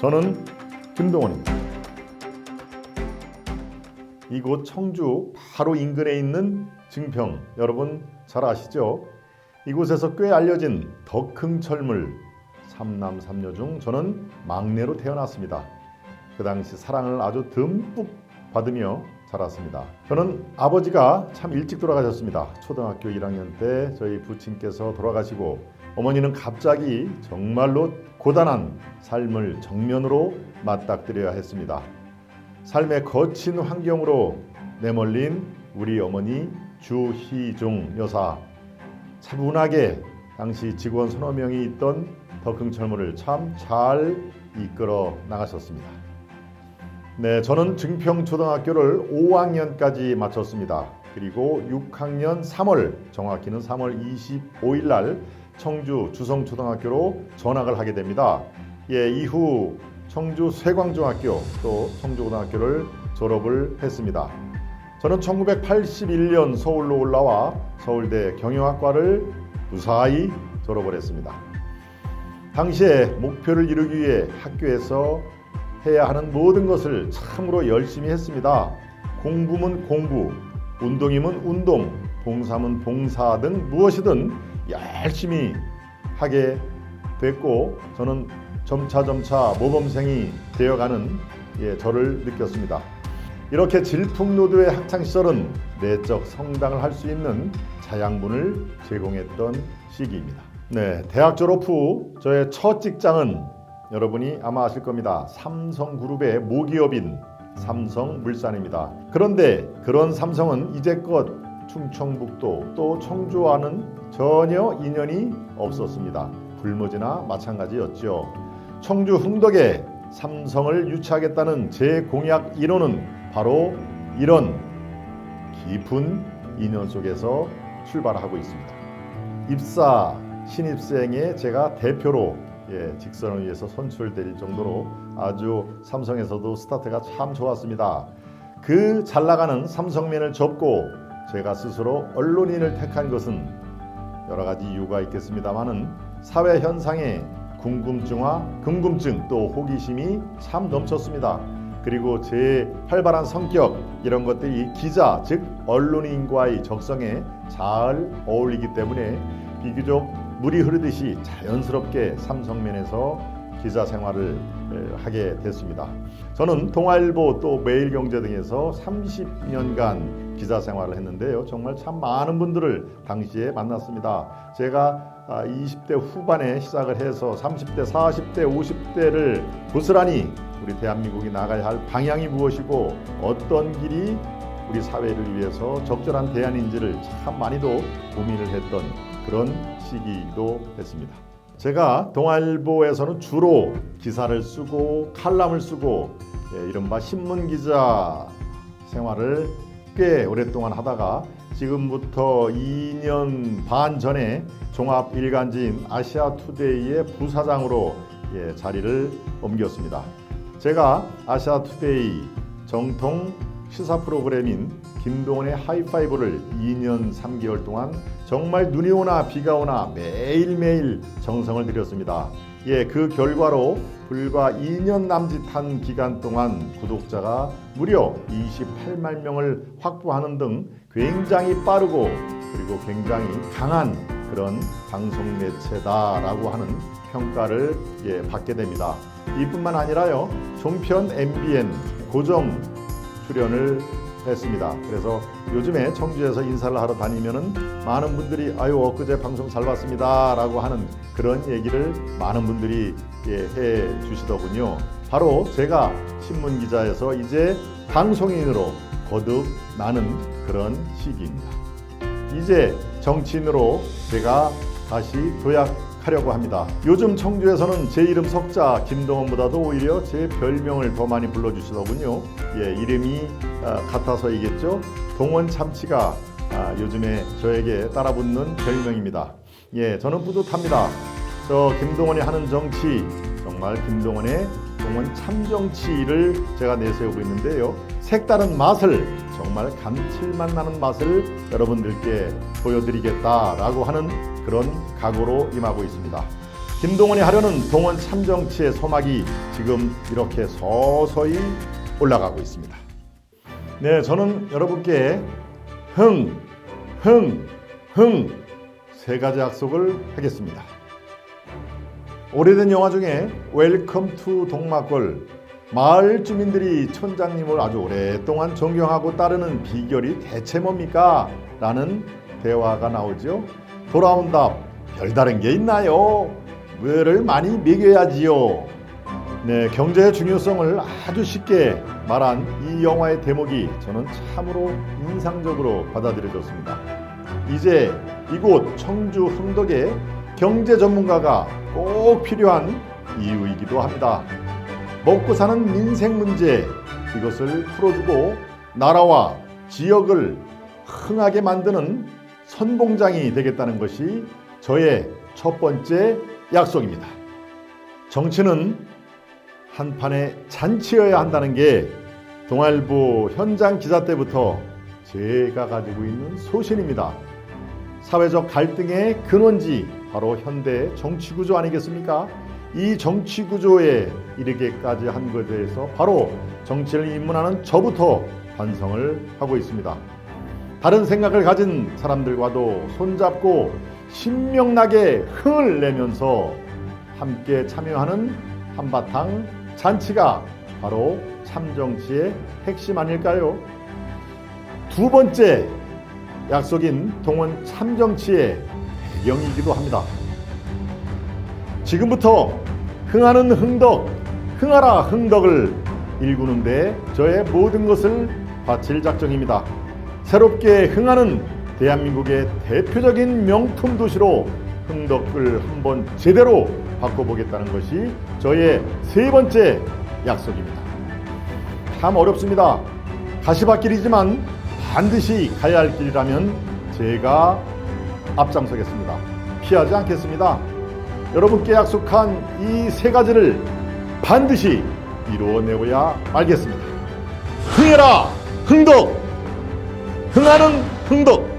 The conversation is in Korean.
저는 김동원입니다. 이곳 청주 바로 인근에 있는 증평, 여러분 잘 아시죠? 이곳에서 꽤 알려진 덕흥철물, 삼남 삼녀 중 저는 막내로 태어났습니다. 그 당시 사랑을 아주 듬뿍 받으며 자랐습니다. 저는 아버지가 참 일찍 돌아가셨습니다. 초등학교 1학년 때 저희 부친께서 돌아가시고 어머니는 갑자기 정말로 고단한 삶을 정면으로 맞닥뜨려야 했습니다. 삶의 거친 환경으로 내몰린 우리 어머니 주희중 여사, 차분하게 당시 직원 서너 명이 있던 덕흥철물을 참 잘 이끌어 나가셨습니다. 네, 저는 증평초등학교를 5학년까지 마쳤습니다. 그리고 6학년 3월, 정확히는 3월 25일 날 청주 주성초등학교로 전학을 하게 됩니다. 이후 청주 쇠광중학교 또 청주고등학교를 졸업을 했습니다. 저는 1981년 서울로 올라와 서울대 경영학과를 무사히 졸업을 했습니다. 당시에 목표를 이루기 위해 학교에서 해야 하는 모든 것을 참으로 열심히 했습니다. 공부면 공부, 운동이면 운동, 봉사면 봉사 등 무엇이든 열심히 하게 됐고 저는 점차 모범생이 되어가는 저를 느꼈습니다. 이렇게 질풍노도의 학창시절은 내적 성장을 할 수 있는 자양분을 제공했던 시기입니다. 네, 대학 졸업 후 저의 첫 직장은 여러분이 아마 아실 겁니다. 삼성그룹의 모기업인 삼성물산입니다. 그런데 그런 삼성은 이제껏 충청북도 또 청주와는 전혀 인연이 없었습니다. 불모지나 마찬가지였죠. 청주 흥덕에 삼성을 유치하겠다는 제 공약 인원은 바로 이런 깊은 인연 속에서 출발하고 있습니다. 입사 신입생의 제가 대표로 직선을 위해서 선출될 정도로 아주 삼성에서도 스타트가 참 좋았습니다. 그 잘나가는 삼성면을 접고 제가 스스로 언론인을 택한 것은 여러 가지 이유가 있겠습니다만은 사회 현상에 궁금증 또 호기심이 참 넘쳤습니다. 그리고 제 활발한 성격 이런 것들이 기자 즉 언론인과의 적성에 잘 어울리기 때문에 비교적 물이 흐르듯이 자연스럽게 삼성면에서 기자 생활을 하게 됐습니다. 저는 동아일보 또 매일경제 등에서 30년간 기자 생활을 했는데요. 정말 참 많은 분들을 당시에 만났습니다. 제가 20대 후반에 시작을 해서 30대, 40대, 50대를 고스란히 우리 대한민국이 나가야 할 방향이 무엇이고 어떤 길이 우리 사회를 위해서 적절한 대안인지를 참 많이도 고민을 했던 그런 시기도 했습니다. 제가 동아일보에서는 주로 기사를 쓰고 칼럼을 쓰고 이른바 신문기자 생활을 꽤 오랫동안 하다가 지금부터 2년 반 전에 종합일간지인 아시아투데이의 부사장으로 자리를 옮겼습니다. 제가 아시아투데이 정통 시사 프로그램인 김동원의 하이파이브를 2년 3개월 동안 정말 눈이 오나 비가 오나 매일매일 정성을 들였습니다. 그 결과로 불과 2년 남짓한 기간 동안 구독자가 무려 28만 명을 확보하는 등 굉장히 빠르고 그리고 굉장히 강한 그런 방송 매체다라고 하는 평가를 받게 됩니다. 이뿐만 아니라요. 종편 MBN 고정 출연을 했습니다. 그래서 요즘에 청주에서 인사를 하러 다니면은 많은 분들이 아유 엊그제 방송 잘 봤습니다 라고 하는 그런 얘기를 많은 분들이 해 주시더군요. 바로 제가 신문기자에서 이제 방송인으로 거듭 나는 그런 시기입니다. 이제 정치인으로 제가 다시 도약하려고 합니다. 요즘 청주에서는 제 이름 석자 김동원보다도 오히려 제 별명을 더 많이 불러주시더군요. 이름이 같아서이겠죠. 동원 참치가 요즘에 저에게 따라붙는 별명입니다. 저는 뿌듯합니다. 저 김동원이 하는 정치, 정말 김동원의 동원 참정치를 제가 내세우고 있는데요. 색다른 맛을, 정말 감칠맛 나는 맛을 여러분들께 보여드리겠다라고 하는 그런 각오로 임하고 있습니다. 김동원이 하려는 동원 참정치의 소막이 지금 이렇게 서서히 올라가고 있습니다. 네, 저는 여러분께 세 가지 약속을 하겠습니다. 오래된 영화 중에 웰컴 투 동막골, 마을 주민들이 촌장님을 아주 오랫동안 존경하고 따르는 비결이 대체 뭡니까? 라는 대화가 나오죠. 돌아온 답, 별다른 게 있나요? 뭐를 많이 먹여야지요. 네, 경제의 중요성을 아주 쉽게 말한 이 영화의 대목이 저는 참으로 인상적으로 받아들여졌습니다. 이제 이곳 청주 흥덕에 경제 전문가가 꼭 필요한 이유이기도 합니다. 먹고 사는 민생 문제, 이것을 풀어주고 나라와 지역을 흥하게 만드는 선봉장이 되겠다는 것이 저의 첫 번째 약속입니다. 정치는 한판의 잔치여야 한다는 게 동아일보 현장 기자 때부터 제가 가지고 있는 소신입니다. 사회적 갈등의 근원지 바로 현대 정치구조 아니겠습니까? 이 정치구조에 이르게까지 한 것에 대해서 바로 정치를 입문하는 저부터 반성을 하고 있습니다. 다른 생각을 가진 사람들과도 손잡고 신명나게 흥을 내면서 함께 참여하는 한바탕 잔치가 바로 참정치의 핵심 아닐까요? 두 번째 약속인 동원 참정치의 배경이기도 합니다. 지금부터 흥하는 흥덕, 흥하라 흥덕을 일구는데 저의 모든 것을 바칠 작정입니다. 새롭게 흥하는 대한민국의 대표적인 명품 도시로 흥덕을 한번 제대로 바꿔보겠다는 것이 저의 세 번째 약속입니다. 참 어렵습니다. 가시밭길이지만 반드시 가야 할 길이라면 제가 앞장서겠습니다. 피하지 않겠습니다. 여러분께 약속한 이 세 가지를 반드시 이루어내어야 말겠습니다. 흥해라 흥덕! 흥하는 흥덕!